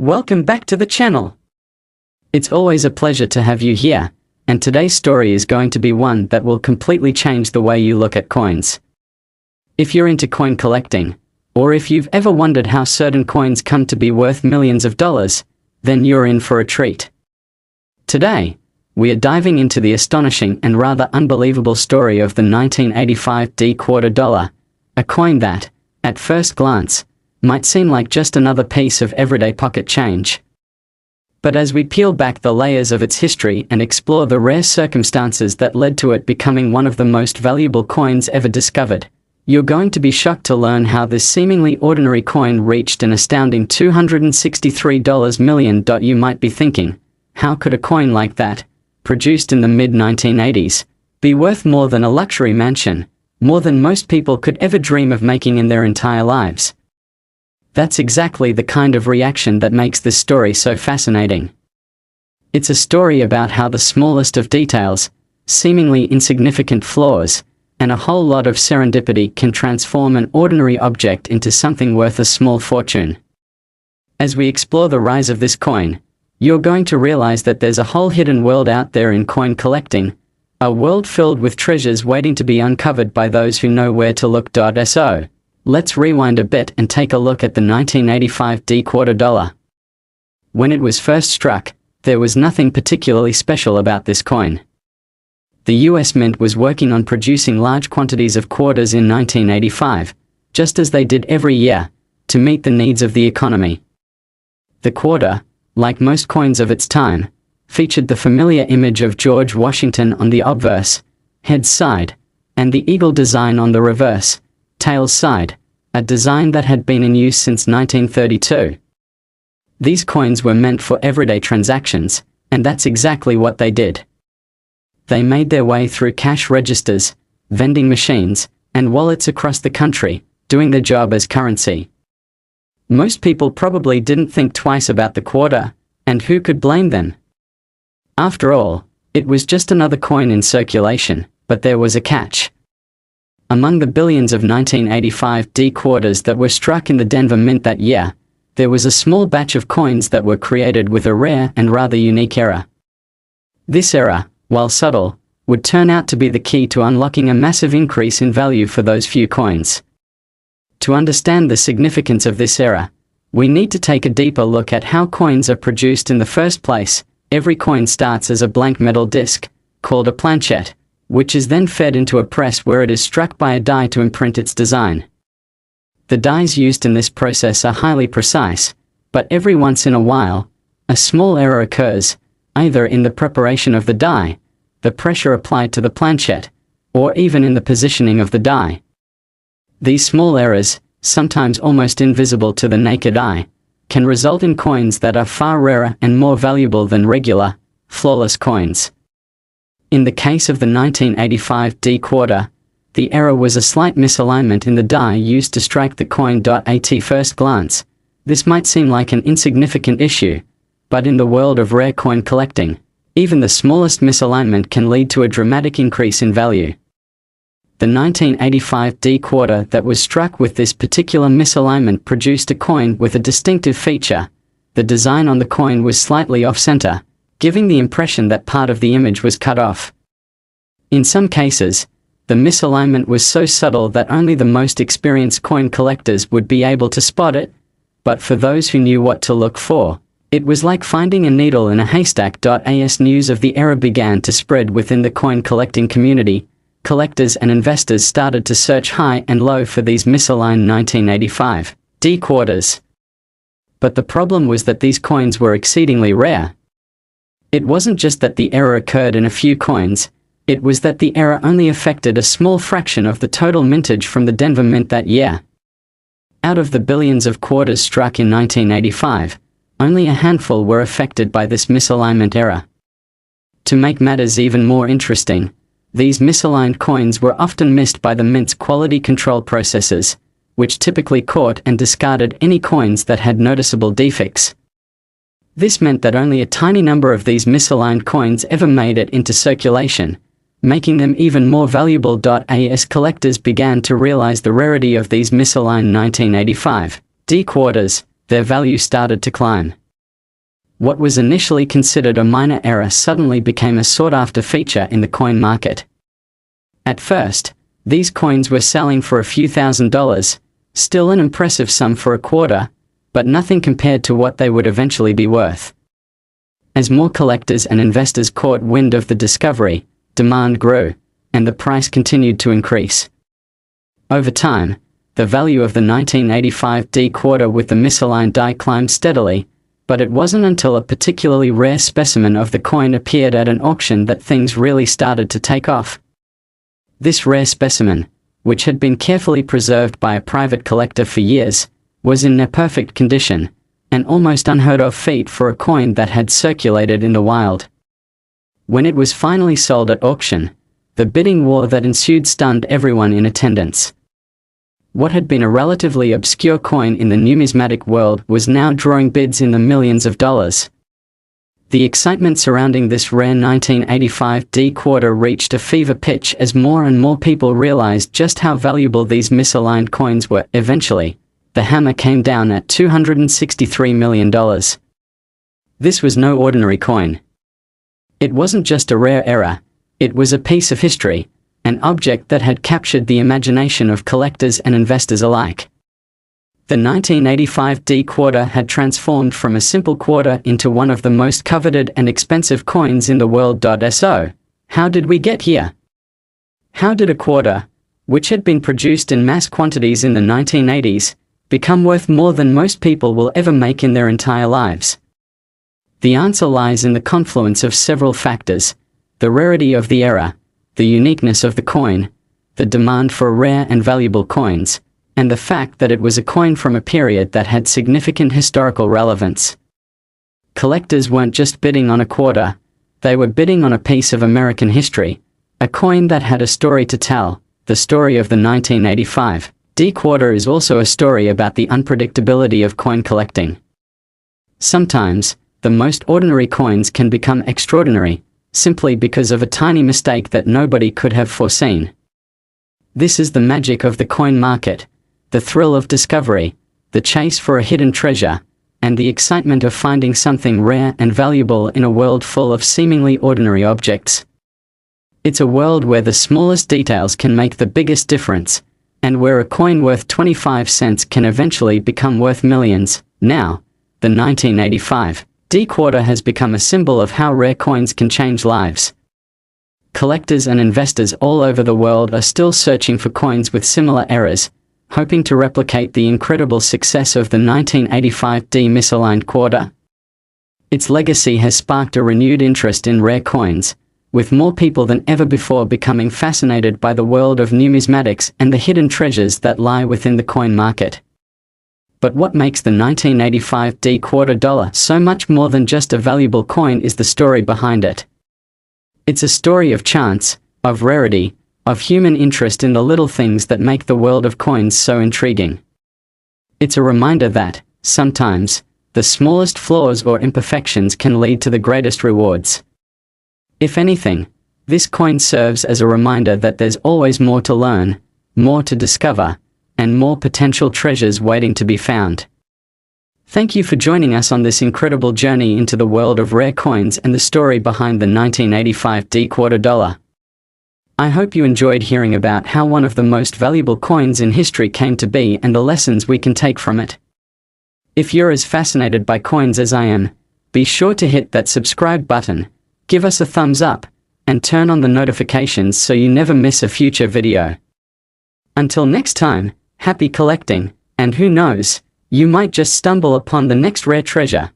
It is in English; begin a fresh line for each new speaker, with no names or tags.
Welcome back to the channel. It's always a pleasure to have you here, and today's story is going to be one that will completely change the way you look at coins. If you're into coin collecting, or if you've ever wondered how certain coins come to be worth millions of dollars, then you're in for a treat. Today, we are diving into the astonishing and rather unbelievable story of the 1985 quarter dollar, a coin that, at first glance, might seem like just another piece of everyday pocket change. But as we peel back the layers of its history and explore the rare circumstances that led to it becoming one of the most valuable coins ever discovered, you're going to be shocked to learn how this seemingly ordinary coin reached an astounding $263 million. You might be thinking, how could a coin like that, produced in the mid-1980s, be worth more than a luxury mansion, more than most people could ever dream of making in their entire lives? That's exactly the kind of reaction that makes this story so fascinating. It's a story about how the smallest of details, seemingly insignificant flaws, and a whole lot of serendipity can transform an ordinary object into something worth a small fortune. As we explore the rise of this coin, you're going to realize that there's a whole hidden world out there in coin collecting, a world filled with treasures waiting to be uncovered by those who know where to look. So, let's rewind a bit and take a look at the 1985 quarter dollar. When it was first struck, there was nothing particularly special about this coin. The US Mint was working on producing large quantities of quarters in 1985, just as they did every year, to meet the needs of the economy. The quarter, like most coins of its time, featured the familiar image of George Washington on the obverse, head side, and the eagle design on the reverse, tails side, a design that had been in use since 1932. These coins were meant for everyday transactions, and that's exactly what they did. They made their way through cash registers, vending machines, and wallets across the country, doing their job as currency. Most people probably didn't think twice about the quarter, and who could blame them? After all, it was just another coin in circulation, but there was a catch. Among the billions of 1985 quarters that were struck in the Denver Mint that year, there was a small batch of coins that were created with a rare and rather unique error. This error, while subtle, would turn out to be the key to unlocking a massive increase in value for those few coins. To understand the significance of this error, we need to take a deeper look at how coins are produced in the first place. Every coin starts as a blank metal disc, called a planchette, which is then fed into a press where it is struck by a die to imprint its design. The dies used in this process are highly precise, but every once in a while, a small error occurs, either in the preparation of the die, the pressure applied to the planchette, or even in the positioning of the die. These small errors, sometimes almost invisible to the naked eye, can result in coins that are far rarer and more valuable than regular, flawless coins. In the case of the 1985 quarter, the error was a slight misalignment in the die used to strike the coin. At first glance, this might seem like an insignificant issue, but in the world of rare coin collecting, even the smallest misalignment can lead to a dramatic increase in value. The 1985 quarter that was struck with this particular misalignment produced a coin with a distinctive feature. The design on the coin was slightly off-center, giving the impression that part of the image was cut off. In some cases, the misalignment was so subtle that only the most experienced coin collectors would be able to spot it, but for those who knew what to look for, it was like finding a needle in a haystack. As news of the error began to spread within the coin collecting community, collectors and investors started to search high and low for these misaligned 1985 quarters. But the problem was that these coins were exceedingly rare. It wasn't just that the error occurred in a few coins, it was that the error only affected a small fraction of the total mintage from the Denver Mint that year. Out of the billions of quarters struck in 1985, only a handful were affected by this misalignment error. To make matters even more interesting, these misaligned coins were often missed by the Mint's quality control processes, which typically caught and discarded any coins that had noticeable defects. This meant that only a tiny number of these misaligned coins ever made it into circulation, making them even more valuable. As collectors began to realize the rarity of these misaligned 1985 quarters, their value started to climb. What was initially considered a minor error suddenly became a sought-after feature in the coin market. At first, these coins were selling for a few $1,000s, still an impressive sum for a quarter, but nothing compared to what they would eventually be worth. As more collectors and investors caught wind of the discovery, demand grew, and the price continued to increase. Over time, the value of the 1985 D quarter with the misaligned die climbed steadily, but it wasn't until a particularly rare specimen of the coin appeared at an auction that things really started to take off. This rare specimen, which had been carefully preserved by a private collector for years, was in near perfect condition, an almost unheard of feat for a coin that had circulated in the wild. When it was finally sold at auction, the bidding war that ensued stunned everyone in attendance. What had been a relatively obscure coin in the numismatic world was now drawing bids in the millions of dollars. The excitement surrounding this rare 1985 D quarter reached a fever pitch as more and more people realized just how valuable these misaligned coins were. Eventually, the hammer came down at $263 million. This was no ordinary coin. It wasn't just a rare error, it was a piece of history, an object that had captured the imagination of collectors and investors alike. The 1985 D quarter had transformed from a simple quarter into one of the most coveted and expensive coins in the world. So, how did we get here? How did a quarter, which had been produced in mass quantities in the 1980s, become worth more than most people will ever make in their entire lives? The answer lies in the confluence of several factors: the rarity of the era, the uniqueness of the coin, the demand for rare and valuable coins, and the fact that it was a coin from a period that had significant historical relevance. Collectors weren't just bidding on a quarter, they were bidding on a piece of American history, a coin that had a story to tell. The story of the 1985 D quarter is also a story about the unpredictability of coin collecting. Sometimes, the most ordinary coins can become extraordinary, simply because of a tiny mistake that nobody could have foreseen. This is the magic of the coin market, the thrill of discovery, the chase for a hidden treasure, and the excitement of finding something rare and valuable in a world full of seemingly ordinary objects. It's a world where the smallest details can make the biggest difference, and where a coin worth 25 cents can eventually become worth millions. Now, the 1985 D quarter has become a symbol of how rare coins can change lives. Collectors and investors all over the world are still searching for coins with similar errors, hoping to replicate the incredible success of the 1985 D misaligned quarter. Its legacy has sparked a renewed interest in rare coins, with more people than ever before becoming fascinated by the world of numismatics and the hidden treasures that lie within the coin market. But what makes the 1985 D quarter dollar so much more than just a valuable coin is the story behind it. It's a story of chance, of rarity, of human interest in the little things that make the world of coins so intriguing. It's a reminder that, sometimes, the smallest flaws or imperfections can lead to the greatest rewards. If anything, this coin serves as a reminder that there's always more to learn, more to discover, and more potential treasures waiting to be found. Thank you for joining us on this incredible journey into the world of rare coins and the story behind the 1985 D quarter dollar. I hope you enjoyed hearing about how one of the most valuable coins in history came to be and the lessons we can take from it. If you're as fascinated by coins as I am, be sure to hit that subscribe button, give us a thumbs up, and turn on the notifications so you never miss a future video. Until next time, happy collecting, and who knows, you might just stumble upon the next rare treasure.